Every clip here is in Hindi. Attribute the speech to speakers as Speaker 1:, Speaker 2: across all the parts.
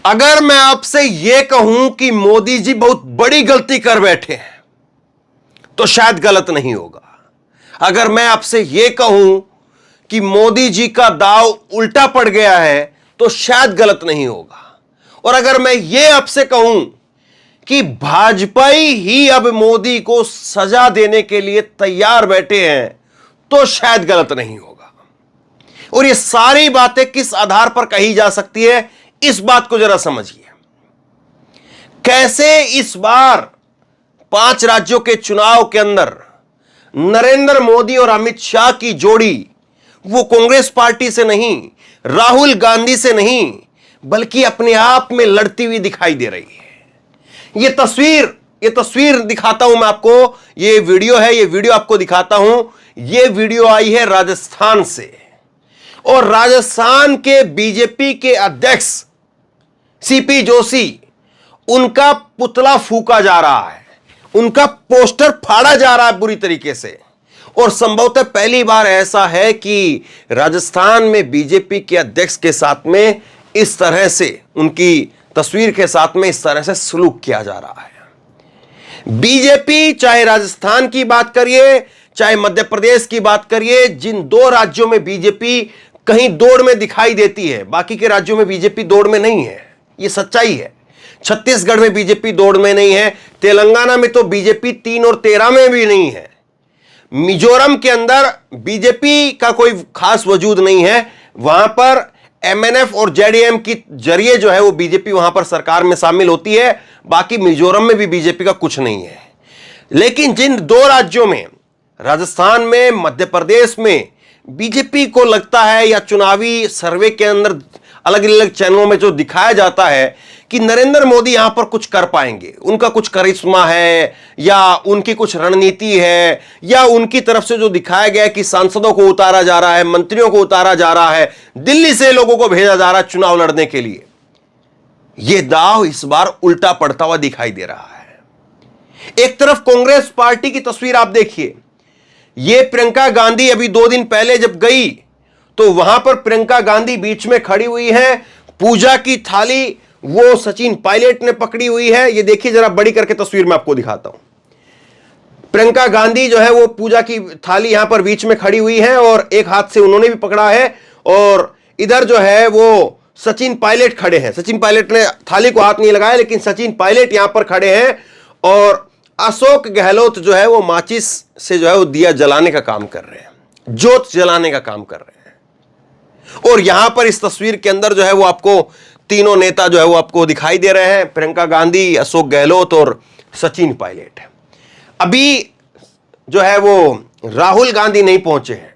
Speaker 1: अगर मैं आपसे यह कहूं कि मोदी जी बहुत बड़ी गलती कर बैठे हैं तो शायद गलत नहीं होगा। अगर मैं आपसे यह कहूं कि मोदी जी का दांव उल्टा पड़ गया है तो शायद गलत नहीं होगा। और अगर मैं यह आपसे कहूं कि भाजपाई ही अब मोदी को सजा देने के लिए तैयार बैठे हैं तो शायद गलत नहीं होगा। और ये सारी बातें किस आधार पर कही जा सकती है, इस बात को जरा समझिए। कैसे इस बार 5 राज्यों के चुनाव के अंदर नरेंद्र मोदी और अमित शाह की जोड़ी वो कांग्रेस पार्टी से नहीं, राहुल गांधी से नहीं, बल्कि अपने आप में लड़ती हुई दिखाई दे रही है। ये तस्वीर दिखाता हूं मैं आपको। ये वीडियो है, ये वीडियो आपको दिखाता हूं। ये वीडियो आई है राजस्थान से और राजस्थान के बीजेपी के अध्यक्ष सीपी जोशी, उनका पुतला फूका जा रहा है, उनका पोस्टर फाड़ा जा रहा है बुरी तरीके से। और संभवतः पहली बार ऐसा है कि राजस्थान में बीजेपी के अध्यक्ष के साथ में इस तरह से, उनकी तस्वीर के साथ में इस तरह से सलूक किया जा रहा है। बीजेपी चाहे राजस्थान की बात करिए, चाहे मध्य प्रदेश की बात करिए, जिन 2 राज्यों में बीजेपी कहीं दौड़ में दिखाई देती है, बाकी के राज्यों में बीजेपी दौड़ में नहीं है, यह सच्चाई है। छत्तीसगढ़ में बीजेपी दौड़ में नहीं है, तेलंगाना में तो बीजेपी 3 और 13 में भी नहीं है, मिजोरम के अंदर बीजेपी का कोई खास वजूद नहीं है। वहां पर एमएनएफ और जेडीएम की जरिए जो है वो बीजेपी वहां पर सरकार में शामिल होती है। बाकी मिजोरम में भी बीजेपी का कुछ नहीं है। लेकिन जिन 2 राज्यों में, राजस्थान में, मध्य प्रदेश में, बीजेपी को लगता है या चुनावी सर्वे के अंदर अलग अलग चैनलों में जो दिखाया जाता है कि नरेंद्र मोदी यहां पर कुछ कर पाएंगे, उनका कुछ करिश्मा है या उनकी कुछ रणनीति है, या उनकी तरफ से जो दिखाया गया है कि सांसदों को उतारा जा रहा है, मंत्रियों को उतारा जा रहा है, दिल्ली से लोगों को भेजा जा रहा है चुनाव लड़ने के लिए, यह दांव इस बार उल्टा पड़ता हुआ दिखाई दे रहा है। एक तरफ कांग्रेस पार्टी की तस्वीर आप देखिए। यह प्रियंका गांधी अभी 2 दिन पहले जब गई तो वहां पर प्रियंका गांधी बीच में खड़ी हुई है। पूजा की थाली वो सचिन पायलट ने पकड़ी हुई है। ये देखिए, जरा बड़ी करके तस्वीर में आपको दिखाता हूं। प्रियंका गांधी जो है वो पूजा की थाली यहां पर बीच में खड़ी हुई है और एक हाथ से उन्होंने भी पकड़ा है, और इधर जो है वो सचिन पायलट खड़े हैं। सचिन पायलट ने थाली को हाथ नहीं लगाया, लेकिन सचिन पायलट यहां पर खड़े हैं और अशोक गहलोत जो है वो माचिस से जो है वो दिया जलाने का काम कर रहे हैं, जोत जलाने का काम कर रहे हैं। और यहां पर इस तस्वीर के अंदर जो है वो आपको तीनों नेता जो है वो आपको दिखाई दे रहे हैं, प्रियंका गांधी, अशोक गहलोत और सचिन पायलट। अभी जो है वो राहुल गांधी नहीं पहुंचे हैं।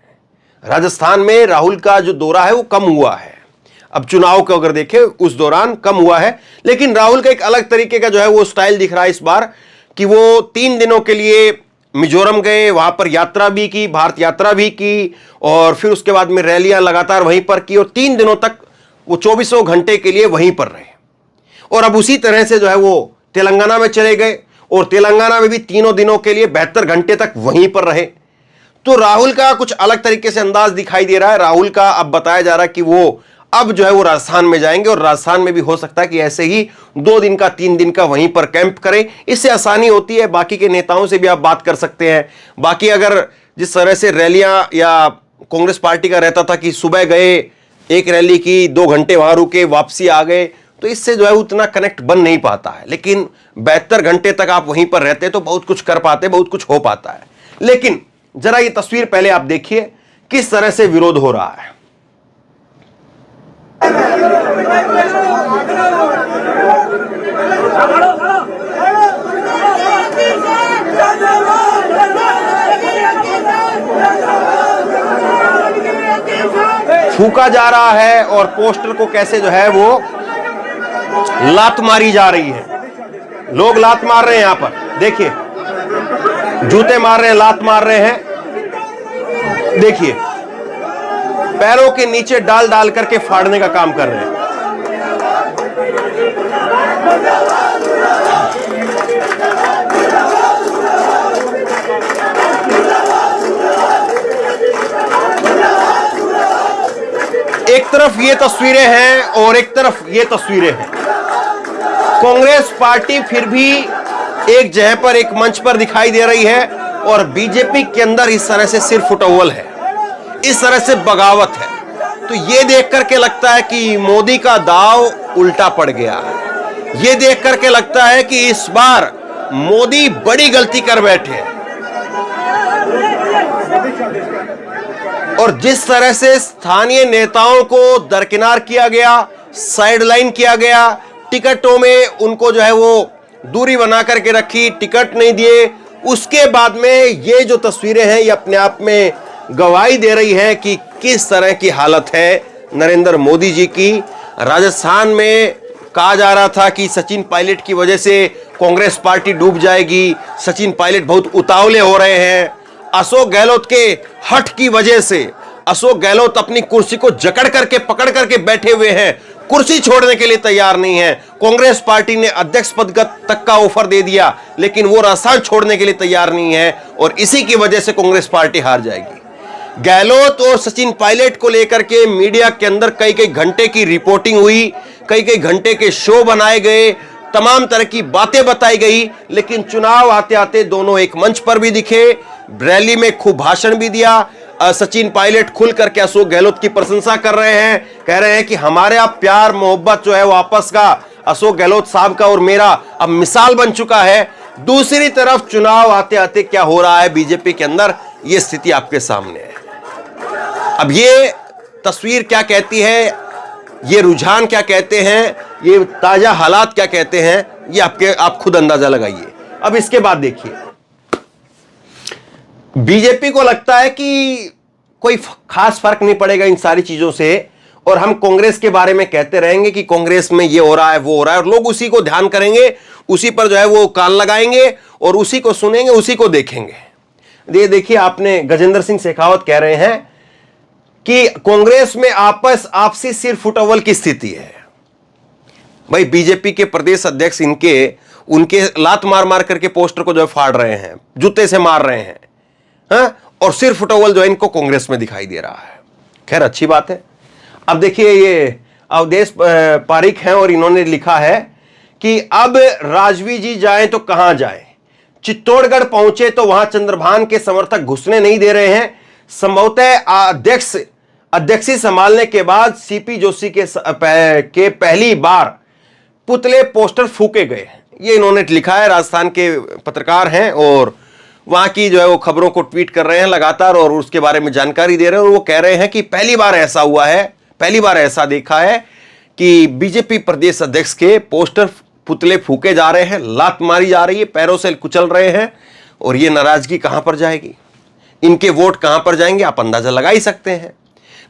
Speaker 1: राजस्थान में राहुल का जो दौरा है वो कम हुआ है। अब चुनाव को अगर देखें उस दौरान कम हुआ है, लेकिन राहुल का एक अलग तरीके का जो है वो स्टाइल दिख रहा है इस बार कि वो 3 दिनों के लिए मिजोरम गए, वहां पर यात्रा भी की, भारत यात्रा भी की, और फिर उसके बाद में रैलियां लगातार वहीं पर की, और 3 दिनों तक वो 24 घंटे के लिए वहीं पर रहे। और अब उसी तरह से जो है वो तेलंगाना में चले गए और तेलंगाना में भी 3 दिनों के लिए 72 घंटे तक वहीं पर रहे। तो राहुल का कुछ अलग तरीके से अंदाज दिखाई दे रहा है। राहुल का अब बताया जा रहा है कि वो अब जो है वो राजस्थान में जाएंगे, और राजस्थान में भी हो सकता है कि ऐसे ही 2 दिन का 3 दिन का वहीं पर कैंप करें। इससे आसानी होती है, बाकी के नेताओं से भी आप बात कर सकते हैं। बाकी अगर जिस तरह से रैलियां या कांग्रेस पार्टी का रहता था कि सुबह गए, एक रैली की, 2 घंटे वहां रुके, वापसी आ गए, तो इससे जो है उतना कनेक्ट बन नहीं पाता है। लेकिन 72 घंटे तक आप वहीं पर रहते तो बहुत कुछ कर पाते, बहुत कुछ हो पाता है। लेकिन जरा ये तस्वीर पहले आप देखिए किस तरह से विरोध हो रहा है। फूका जा रहा है और पोस्टर को कैसे जो है वो लात मारी जा रही है। लोग लात मार रहे हैं, यहां पर देखिए, जूते मार रहे हैं, लात मार रहे हैं। देखिए, पैरों के नीचे डाल डाल करके फाड़ने का काम कर रहे हैं। एक तरफ ये तस्वीरें हैं और एक तरफ ये तस्वीरें हैं। कांग्रेस पार्टी फिर भी एक जगह पर, एक मंच पर दिखाई दे रही है और बीजेपी के अंदर इस तरह से सिर फुटअव्वल है, इस तरह से बगावत है। तो यह देख करके लगता है कि मोदी का दांव उल्टा पड़ गया है। यह देख करके लगता है कि इस बार मोदी बड़ी गलती कर बैठे हैं। और जिस तरह से स्थानीय नेताओं को दरकिनार किया गया, साइडलाइन किया गया, टिकटों में उनको जो है वो दूरी बना करके रखी, टिकट नहीं दिए, उसके बाद में ये जो तस्वीरें हैं ये अपने आप में गवाही दे रही है कि किस तरह की हालत है नरेंद्र मोदी जी की। राजस्थान में कहा जा रहा था कि सचिन पायलट की वजह से कांग्रेस पार्टी डूब जाएगी, सचिन पायलट बहुत उतावले हो रहे हैं। अशोक गहलोत के हठ की वजह से अशोक गहलोत अपनी कुर्सी को जकड़ करके पकड़ करके बैठे हुए हैं, कुर्सी छोड़ने के लिए तैयार नहीं है। कांग्रेस पार्टी ने अध्यक्ष पद तक का ऑफर दे दिया, लेकिन वो राजस्थान छोड़ने के लिए तैयार नहीं है और इसी की वजह से कांग्रेस पार्टी हार जाएगी। गहलोत और सचिन पायलट को लेकर के मीडिया के अंदर कई कई घंटे की रिपोर्टिंग हुई, कई कई घंटे के शो बनाए गए, तमाम तरह की बातें बताई गई, लेकिन चुनाव आते आते दोनों एक मंच पर भी दिखे, रैली में खूब भाषण भी दिया। सचिन पायलट खुल करके अशोक गहलोत की प्रशंसा कर रहे हैं, कह रहे हैं कि हमारे आप प्यार मोहब्बत जो है वो आपस का, अशोक गहलोत साहब का और मेरा अब मिसाल बन चुका है। दूसरी तरफ चुनाव आते आते क्या हो रहा है बीजेपी के अंदर, यह स्थिति आपके सामने है। अब ये तस्वीर क्या कहती है, ये रुझान क्या कहते हैं, ये ताजा हालात क्या कहते हैं, ये आप खुद अंदाजा लगाइए। अब इसके बाद देखिए, बीजेपी को लगता है कि कोई खास फर्क नहीं पड़ेगा इन सारी चीजों से और हम कांग्रेस के बारे में कहते रहेंगे कि कांग्रेस में ये हो रहा है वो हो रहा है और लोग उसी को ध्यान करेंगे, उसी पर जो है वो कान लगाएंगे और उसी को सुनेंगे, उसी को देखेंगे। ये देखिए, आपने गजेंद्र सिंह शेखावत कह रहे हैं कि कांग्रेस में आपसी सिर फुटअव्वल की स्थिति है। भाई बीजेपी के प्रदेश अध्यक्ष उनके लात मार मार करके पोस्टर को जो है फाड़ रहे हैं, जूते से मार रहे हैं, हाँ? और सिर फुटअव्वल जो है इनको कांग्रेस में दिखाई दे रहा है। खैर अच्छी बात है। अब देखिए, ये अवधेश पारीक हैं और इन्होंने लिखा है कि अब राजवी जी जाएं तो कहां जाएं, चित्तौड़गढ़ पहुंचे तो वहां चंद्रभान के समर्थक घुसने नहीं दे रहे हैं। संभवतः अध्यक्षी संभालने के बाद सीपी जोशी के पहली बार पुतले पोस्टर फूके गए। ये इन्होंने लिखा है, राजस्थान के पत्रकार हैं और वहां की जो है वो खबरों को ट्वीट कर रहे हैं लगातार और उसके बारे में जानकारी दे रहे हैं और वो कह रहे हैं कि पहली बार ऐसा हुआ है, पहली बार ऐसा देखा है कि बीजेपी प्रदेश अध्यक्ष के पोस्टर पुतले फूके जा रहे हैं, लात मारी जा रही है, पैरों से कुचल रहे हैं और ये नाराजगी कहां पर जाएगी, इनके वोट कहां पर जाएंगे, आप अंदाजा लगा ही सकते हैं।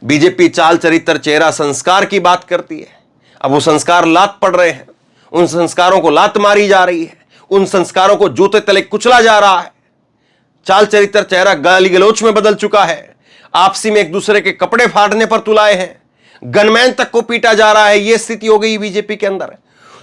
Speaker 1: बीजेपी चाल चरित्र चेहरा संस्कार की बात करती है, अब वो संस्कार लात पड़ रहे हैं, उन संस्कारों को लात मारी जा रही है, उन संस्कारों को जूते तले कुचला जा रहा है। चाल चरित्र चेहरा गाली गलौच में बदल चुका है, आपसी में एक दूसरे के कपड़े फाड़ने पर तुलाए हैं, गनमैन तक को पीटा जा रहा है, यह स्थिति हो गई बीजेपी के अंदर।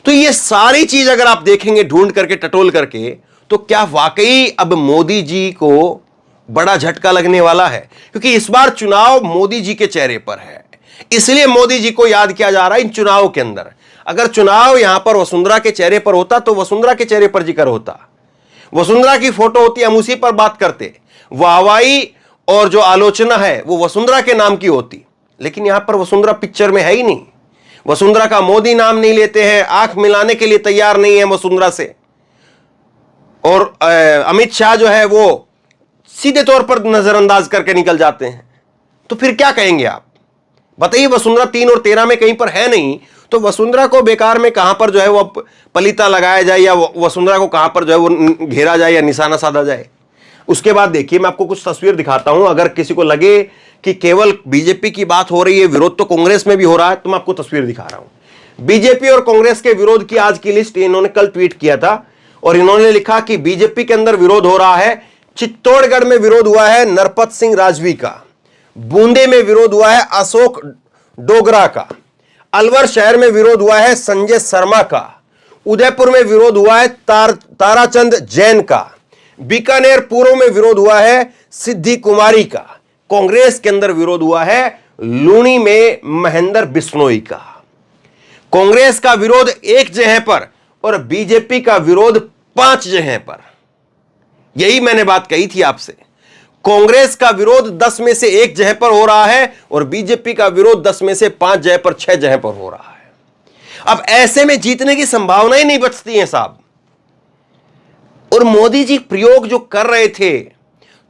Speaker 1: तो ये सारी चीज अगर आप देखेंगे ढूंढ करके टटोल करके, तो क्या वाकई अब मोदी जी को बड़ा झटका लगने वाला है, क्योंकि इस बार चुनाव मोदी जी के चेहरे पर है, इसलिए मोदी जी को याद किया जा रहा है इन चुनावों के अंदर। अगर चुनाव यहां पर वसुंधरा के चेहरे पर होता तो वसुंधरा के चेहरे पर जिक्र होता, वसुंधरा की फोटो होती, हम उसी पर बात करते, वाहवाही और जो आलोचना है वो वसुंधरा के नाम की होती। लेकिन यहां पर वसुंधरा पिक्चर में है ही नहीं, वसुंधरा का मोदी नाम नहीं लेते हैं, आंख मिलाने के लिए तैयार नहीं है वसुंधरा से, और अमित शाह जो है वो सीधे तौर पर नजरअंदाज करके निकल जाते हैं। तो फिर क्या कहेंगे आप बताइए, वसुंधरा 3 और 13 में कहीं पर है नहीं, तो वसुंधरा को बेकार में कहां पर जो है वो पलीता लगाया जाए या वसुंधरा को कहां पर जो है वो घेरा जाए या निशाना साधा जाए। उसके बाद देखिए, मैं आपको कुछ तस्वीर दिखाता हूं, अगर किसी को लगे कि केवल बीजेपी की बात हो रही है, विरोध तो कांग्रेस में भी हो रहा है, तो मैं आपको तस्वीर दिखा रहा हूं। बीजेपी और कांग्रेस के विरोध की आज की लिस्ट इन्होंने कल ट्वीट किया था और इन्होंने लिखा कि बीजेपी के अंदर विरोध हो रहा है। चित्तौड़गढ़ में विरोध हुआ है नरपत सिंह राजवी का, बूंदे में विरोध हुआ है अशोक डोगरा का, अलवर शहर में विरोध हुआ है संजय शर्मा का, उदयपुर में विरोध हुआ है ताराचंद जैन का, बीकानेर पूर्व में विरोध हुआ है सिद्धि कुमारी का, कांग्रेस के अंदर विरोध हुआ है लूनी में महेंद्र बिश्नोई का। कांग्रेस का विरोध एक जगह पर और बीजेपी का विरोध 5 जगह पर। यही मैंने बात कही थी आपसे, कांग्रेस का विरोध 10 में से 1 जगह पर हो रहा है और बीजेपी का विरोध 10 में से 5 जगह पर, 6 जगह पर हो रहा है। अब ऐसे में जीतने की संभावना ही नहीं बचती है साहब। और मोदी जी प्रयोग जो कर रहे थे,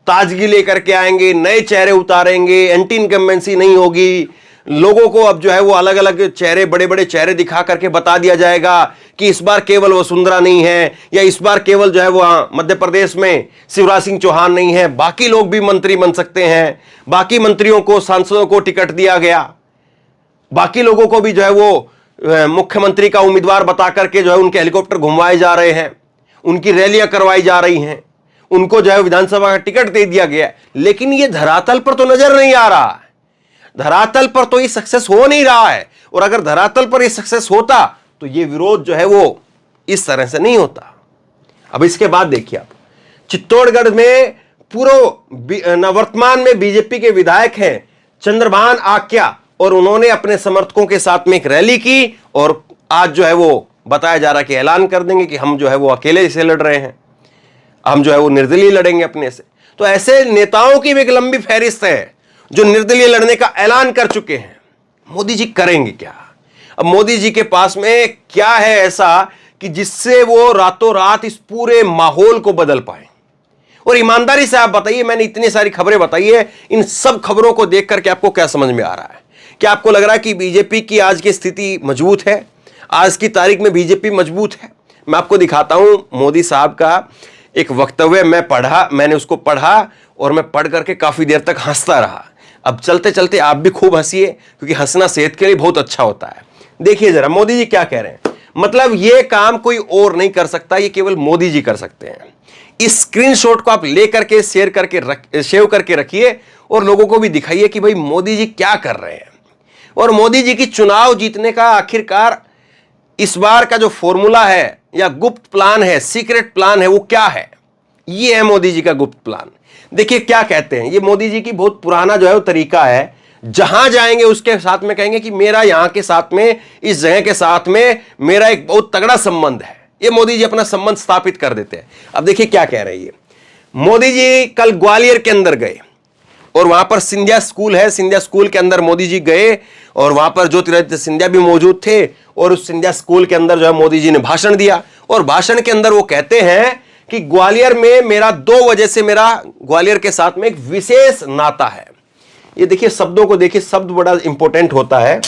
Speaker 1: ताजगी लेकर के आएंगे, नए चेहरे उतारेंगे, एंटी इनकम्बेंसी नहीं होगी, लोगों को अब जो है वो अलग अलग चेहरे, बड़े बड़े चेहरे दिखा करके बता दिया जाएगा कि इस बार केवल वसुंधरा नहीं है, या इस बार केवल जो है वो मध्य प्रदेश में शिवराज सिंह चौहान नहीं है, बाकी लोग भी मंत्री बन सकते हैं, बाकी मंत्रियों को, सांसदों को टिकट दिया गया, बाकी लोगों को भी जो है वो मुख्यमंत्री का उम्मीदवार बता करके जो है उनके हेलीकॉप्टर घुमवाए जा रहे हैं, उनकी रैलियां करवाई जा रही हैं, उनको जो है विधानसभा का टिकट दे दिया गया। लेकिन ये धरातल पर तो नजर नहीं आ रहा है, धरातल पर तो ये सक्सेस हो नहीं रहा है। और अगर धरातल पर ये सक्सेस होता तो ये विरोध जो है वो इस तरह से नहीं होता। अब इसके बाद देखिए आप, चित्तौड़गढ़ में वर्तमान में बीजेपी के विधायक हैं चंद्रभान आक्या, और उन्होंने अपने समर्थकों के साथ में एक रैली की, और आज जो है वो बताया जा रहा है कि ऐलान कर देंगे कि हम जो है वो अकेले से लड़ रहे हैं, हम जो है वो निर्दलीय लड़ेंगे अपने से। तो ऐसे नेताओं की भी एक लंबी फहरिस्त है जो निर्दलीय लड़ने का ऐलान कर चुके हैं। मोदी जी करेंगे क्या? अब मोदी जी के पास में क्या है ऐसा कि जिससे वो रातों रात इस पूरे माहौल को बदल पाए? और ईमानदारी से आप बताइए, मैंने इतनी सारी खबरें बताई है, इन सब खबरों को देख करके आपको क्या समझ में आ रहा है? क्या आपको लग रहा है कि बीजेपी की आज की स्थिति मजबूत है? आज की तारीख में बीजेपी मजबूत है? मैं आपको दिखाता हूं मोदी साहब का एक वक्तव्य मैंने उसको पढ़ा, और मैं पढ़ करके काफी देर तक हंसता रहा। अब चलते चलते आप भी खूब हंसिए, क्योंकि हंसना सेहत के लिए बहुत अच्छा होता है। देखिए जरा मोदी जी क्या कह रहे हैं। मतलब ये काम कोई और नहीं कर सकता, ये केवल मोदी जी कर सकते हैं। इस स्क्रीनशॉट को आप लेकर के सेव करके रखिए और लोगों को भी दिखाइए कि भाई मोदी जी क्या कर रहे हैं। और मोदी जी की चुनाव जीतने का आखिरकार इस बार का जो फॉर्मूला है या गुप्त प्लान है, सीक्रेट प्लान है, वो क्या है? ये है मोदी जी का गुप्त प्लान। देखिए क्या कहते हैं, ये मोदी जी की बहुत पुराना जो है वो तरीका है, जहां जाएंगे उसके साथ में कहेंगे कि मेरा यहां के साथ में, इस जगह के साथ में मेरा एक बहुत तगड़ा संबंध है। ये मोदी जी अपना संबंध स्थापित कर देते हैं। अब देखिए क्या कह रहे हैं। मोदी जी कल ग्वालियर के अंदर गए और वहां पर सिंधिया स्कूल है, सिंधिया स्कूल के अंदर मोदी जी गए और वहां पर ज्योतिरादित्य सिंधिया भी मौजूद थे, और उस सिंधिया स्कूल के अंदर जो है मोदी जी ने भाषण दिया। और भाषण के अंदर वो कहते हैं कि ग्वालियर में मेरा 2 वजह से मेरा ग्वालियर के साथ में एक विशेष नाता है। ये देखिए शब्दों को देखिए, शब्द बड़ा इंपॉर्टेंट होता है,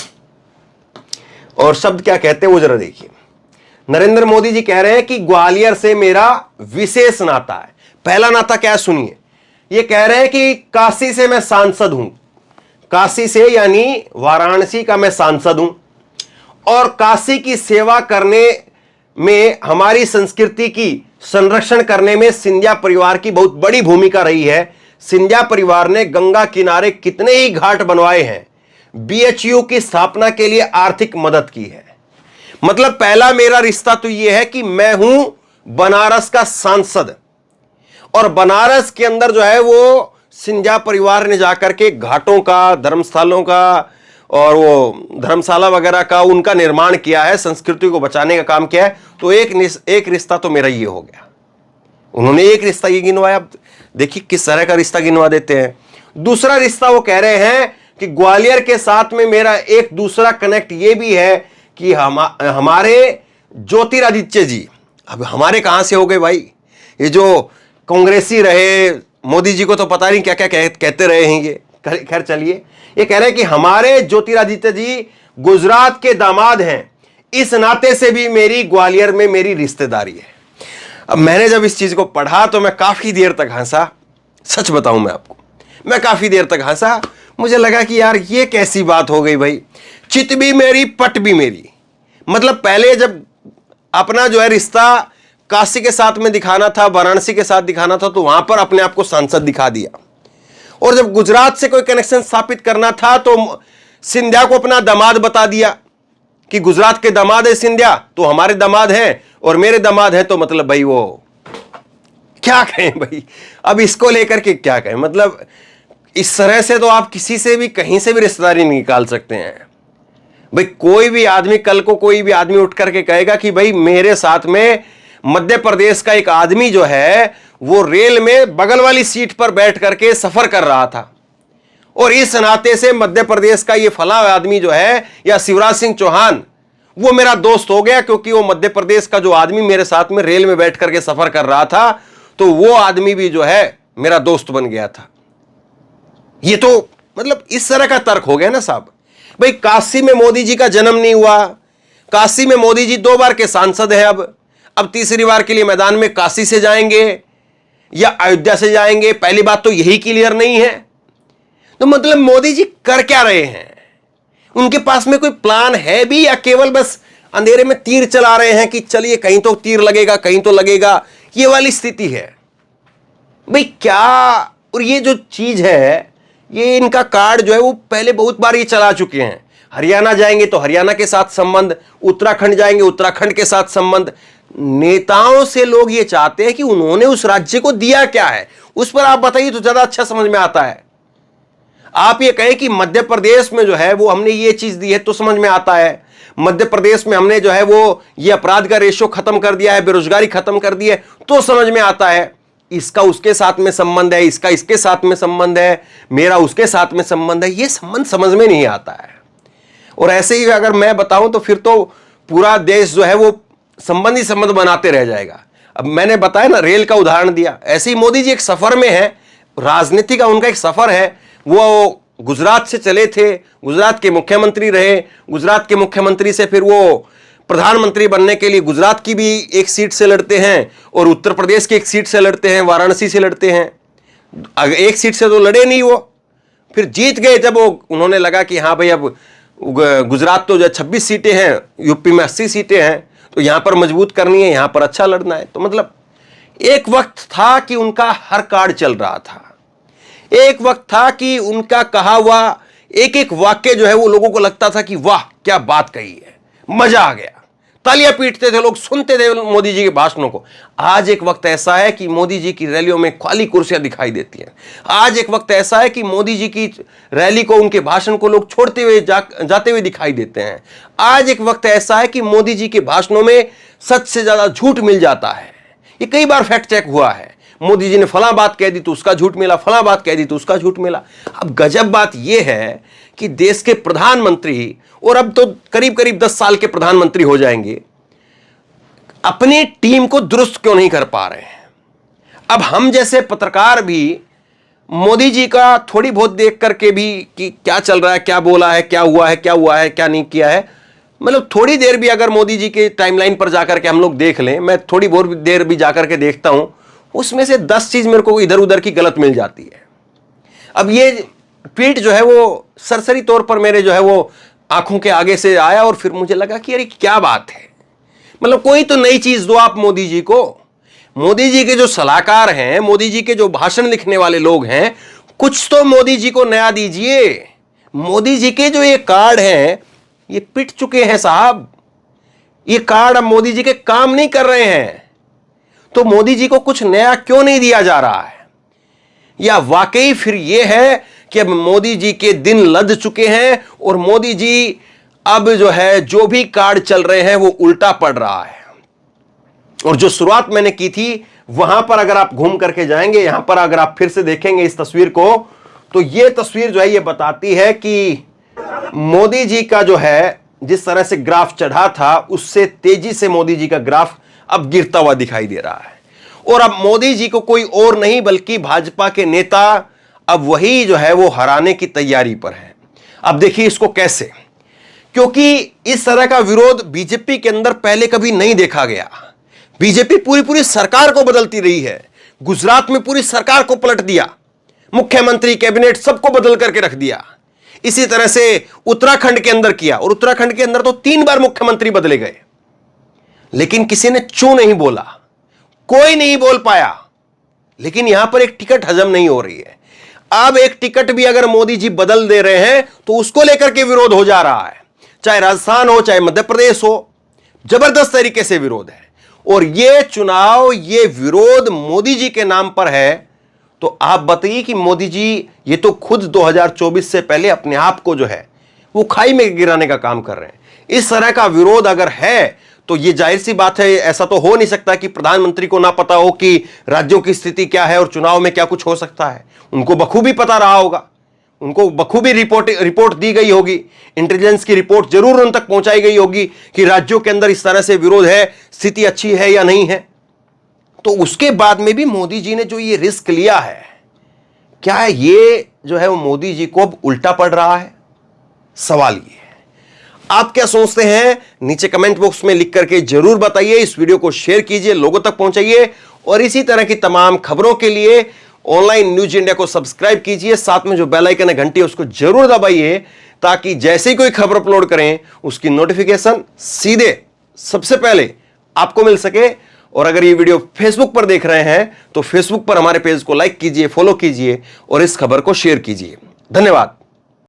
Speaker 1: और शब्द क्या कहते हैं वो जरा देखिए। नरेंद्र मोदी जी कह रहे हैं कि ग्वालियर से मेरा विशेष नाता है। पहला नाता क्या है सुनिए, ये कह रहे हैं कि काशी से मैं सांसद हूं, काशी से यानी वाराणसी का मैं सांसद हूं, और काशी की सेवा करने में, हमारी संस्कृति की संरक्षण करने में सिंधिया परिवार की बहुत बड़ी भूमिका रही है। सिंधिया परिवार ने गंगा किनारे कितने ही घाट बनवाए हैं, बीएचयू की स्थापना के लिए आर्थिक मदद की है। मतलब पहला मेरा रिश्ता तो यह है कि मैं हूं बनारस का सांसद, और बनारस के अंदर जो है वो सिंधिया परिवार ने जाकर के घाटों का, धर्मस्थलों का और वो धर्मशाला वगैरह का उनका निर्माण किया है, संस्कृति को बचाने का काम किया है। तो एक रिश्ता तो मेरा ये हो गया। उन्होंने एक रिश्ता ये गिनवाया। अब देखिए किस तरह का रिश्ता गिनवा देते हैं। दूसरा रिश्ता वो कह रहे हैं कि ग्वालियर के साथ में मेरा एक दूसरा कनेक्ट ये भी है कि हमारे ज्योतिरादित्य जी, अब हमारे कहां से हो गए भाई, ये जो कांग्रेसी रहे, मोदी जी को तो पता नहीं क्या क्या कहते रहे हैं ये। खैर चलिए, ये कह रहे हैं कि हमारे ज्योतिरादित्य जी गुजरात के दामाद हैं, इस नाते से भी मेरी ग्वालियर में मेरी रिश्तेदारी है। अब मैंने जब इस चीज को पढ़ा तो मैं काफी देर तक हंसा, सच बताऊं मैं आपको, मैं काफी देर तक हंसा। मुझे लगा कि यार ये कैसी बात हो गई भाई, चित भी मेरी पट भी मेरी। मतलब पहले जब अपना जो है रिश्ता काशी के साथ में दिखाना था, वाराणसी के साथ दिखाना था, तो वहां पर अपने आप को सांसद दिखा दिया, और जब गुजरात से कोई कनेक्शन स्थापित करना था तो सिंधिया को अपना दामाद बता दिया कि गुजरात के दामाद है सिंधिया, तो हमारे दामाद हैं, और मेरे दामाद हैं, तो मतलब भाई वो क्या कहें भाई। अब इसको लेकर के क्या कहें, मतलब इस तरह से तो आप किसी से भी कहीं से भी रिश्तेदारी निकाल सकते हैं। भाई कोई भी आदमी, कल को कोई भी आदमी उठ करके कहेगा कि भाई मेरे साथ में मध्य प्रदेश का एक आदमी जो है वो रेल में बगल वाली सीट पर बैठ करके सफर कर रहा था, और इस नाते से मध्य प्रदेश का ये फला आदमी जो है या शिवराज सिंह चौहान वो मेरा दोस्त हो गया क्योंकि वो मध्य प्रदेश का जो आदमी मेरे साथ में रेल में बैठ करके सफर कर रहा था, तो वो आदमी भी जो है मेरा दोस्त बन गया था। ये तो मतलब इस तरह का तर्क हो गया ना साहब। भाई काशी में मोदी जी का जन्म नहीं हुआ, काशी में मोदी जी 2 बार के सांसद हैं, अब तीसरी बार के लिए मैदान में काशी से जाएंगे या अयोध्या से जाएंगे, पहली बात तो यही क्लियर नहीं है। तो मतलब मोदी जी कर क्या रहे हैं? उनके पास में कोई प्लान है भी या केवल बस अंधेरे में तीर चला रहे हैं कि चलिए कहीं तो तीर लगेगा, कहीं तो लगेगा, ये वाली स्थिति है भाई क्या। और ये जो चीज है, ये इनका कार्ड जो है वो पहले बहुत बार ये चला चुके हैं। हरियाणा जाएंगे तो हरियाणा के साथ संबंध, उत्तराखंड जाएंगे उत्तराखंड के साथ संबंध। नेताओं से लोग ये चाहते हैं कि उन्होंने उस राज्य को दिया क्या है, उस पर आप बताइए तो ज्यादा अच्छा समझ में आता है। आप ये कहें कि मध्य प्रदेश में जो है वो हमने ये चीज दी है तो समझ में आता है, मध्य प्रदेश में हमने जो है वो ये अपराध का रेशो खत्म कर दिया है, बेरोजगारी खत्म कर दी है तो समझ में आता है। इसका उसके साथ में संबंध है, इसका इसके साथ में संबंध है, मेरा उसके साथ में संबंध है, ये संबंध समझ में नहीं आता है। और ऐसे ही अगर मैं बताऊं तो फिर तो पूरा देश जो है वो संबंध ही संबंध बनाते रह जाएगा। अब मैंने बताया ना, रेल का उदाहरण दिया, ऐसे ही मोदी जी एक सफर में है, राजनीति का उनका एक सफर है। वो गुजरात से चले थे, गुजरात के मुख्यमंत्री रहे, गुजरात के मुख्यमंत्री से फिर वो प्रधानमंत्री बनने के लिए गुजरात की भी एक सीट से लड़ते हैं और उत्तर प्रदेश की एक सीट से लड़ते हैं, वाराणसी से लड़ते हैं। एक सीट से तो लड़े नहीं, वो फिर जीत गए जब वो उन्होंने लगा कि हाँ भाई अब गुजरात तो जो 26 सीटें हैं, यूपी में 80 सीटें हैं, तो यहां पर मजबूत करनी है, यहां पर अच्छा लड़ना है। तो मतलब एक वक्त था कि उनका हर कार्ड चल रहा था, एक वक्त था कि उनका कहा हुआ एक एक वाक्य जो है वो लोगों को लगता था कि वाह क्या बात कही है, मजा आ गया, तालियां पीटते थे लोग, सुनते थे मोदी जी के भाषणों को। आज एक वक्त ऐसा है कि मोदी जी की रैलियों में खाली कुर्सियां दिखाई देती हैं। आज एक वक्त ऐसा है कि मोदी जी की रैली को, उनके भाषण को लोग छोड़ते हुए जाते हुए दिखाई देते हैं। आज एक वक्त ऐसा है कि मोदी जी के भाषणों में सच से ज्यादा झूठ मिल जाता है। ये कई बार फैक्ट चेक हुआ है, मोदी जी ने फला बात कह दी तो उसका झूठ मिला, फला बात कह दी तो उसका झूठ मिला। अब गजब बात यह है कि देश के प्रधानमंत्री, और अब तो करीब करीब 10 साल के प्रधानमंत्री हो जाएंगे, अपनी टीम को दुरुस्त क्यों नहीं कर पा रहे हैं। अब हम जैसे पत्रकार भी मोदी जी का थोड़ी बहुत देख करके भी कि क्या चल रहा है, क्या बोला है, क्या हुआ है, क्या हुआ है, क्या नहीं किया है, मतलब थोड़ी देर भी अगर मोदी जी के टाइमलाइन पर जाकर के हम लोग देख लें, मैं थोड़ी बहुत देर भी जाकर के देखता हूं, उसमें से 10 चीज मेरे को इधर उधर की गलत मिल जाती है। अब ये ट्वीट जो है वो सरसरी तौर पर मेरे जो है वो आंखों के आगे से आया और फिर मुझे लगा कि अरे क्या बात है, मतलब कोई तो नई चीज दो आप मोदी जी को। मोदी जी के जो सलाहकार हैं, मोदी जी के जो भाषण लिखने वाले लोग हैं, कुछ तो मोदी जी को नया दीजिए। मोदी जी के जो ये कार्ड हैं ये पिट चुके हैं साहब, ये कार्ड अब मोदी जी के काम नहीं कर रहे हैं, तो मोदी जी को कुछ नया क्यों नहीं दिया जा रहा है? या वाकई फिर यह है कि अब मोदी जी के दिन लद चुके हैं और मोदी जी अब जो है जो भी कार्ड चल रहे हैं वो उल्टा पड़ रहा है। और जो शुरुआत मैंने की थी वहां पर अगर आप घूम करके जाएंगे, यहां पर अगर आप फिर से देखेंगे इस तस्वीर को, तो ये तस्वीर जो है ये बताती है कि मोदी जी का जो है जिस तरह से ग्राफ चढ़ा था उससे तेजी से मोदी जी का ग्राफ अब गिरता हुआ दिखाई दे रहा है। और अब मोदी जी को कोई और नहीं बल्कि भाजपा के नेता अब वही जो है वो हराने की तैयारी पर है। अब देखिए इसको कैसे, क्योंकि इस तरह का विरोध बीजेपी के अंदर पहले कभी नहीं देखा गया। बीजेपी पूरी पूरी सरकार को बदलती रही है, गुजरात में पूरी सरकार को पलट दिया, मुख्यमंत्री कैबिनेट सबको बदल करके रख दिया। इसी तरह से उत्तराखंड के अंदर किया और उत्तराखंड के अंदर तो 3 बार मुख्यमंत्री बदले गए, लेकिन किसी ने चू नहीं बोला, कोई नहीं बोल पाया। लेकिन यहां पर एक टिकट हजम नहीं हो रही है। अब एक टिकट भी अगर मोदी जी बदल दे रहे हैं तो उसको लेकर के विरोध हो जा रहा है, चाहे राजस्थान हो चाहे मध्य प्रदेश हो, जबरदस्त तरीके से विरोध है। और ये चुनाव, ये विरोध मोदी जी के नाम पर है। तो आप बताइए कि मोदी जी ये तो खुद 2024 से पहले अपने आप को जो है वो खाई में गिराने का काम कर रहे हैं। इस तरह का विरोध अगर है तो ये जाहिर सी बात है, ऐसा तो हो नहीं सकता कि प्रधानमंत्री को ना पता हो कि राज्यों की स्थिति क्या है और चुनाव में क्या कुछ हो सकता है। उनको बखूबी पता रहा होगा, उनको बखूबी रिपोर्ट दी गई होगी, इंटेलिजेंस की रिपोर्ट जरूर उन तक पहुंचाई गई होगी कि राज्यों के अंदर इस तरह से विरोध है, स्थिति अच्छी है या नहीं है। तो उसके बाद में भी मोदी जी ने जो ये रिस्क लिया है, क्या ये जो है वो मोदी जी को अब उल्टा पड़ रहा है? सवाल ये है। आप क्या सोचते हैं? नीचे कमेंट बॉक्स में लिख करके जरूर बताइए। इस वीडियो को शेयर कीजिए, लोगों तक पहुंचाइए और इसी तरह की तमाम खबरों के लिए ऑनलाइन न्यूज इंडिया को सब्सक्राइब कीजिए। साथ में जो बेल आइकन है, घंटी, उसको जरूर दबाइए ताकि जैसे ही कोई खबर अपलोड करें उसकी नोटिफिकेशन सीधे सबसे पहले आपको मिल सके। और अगर ये वीडियो फेसबुक पर देख रहे हैं तो फेसबुक पर हमारे पेज को लाइक कीजिए, फॉलो कीजिए और इस खबर को शेयर कीजिए। धन्यवाद।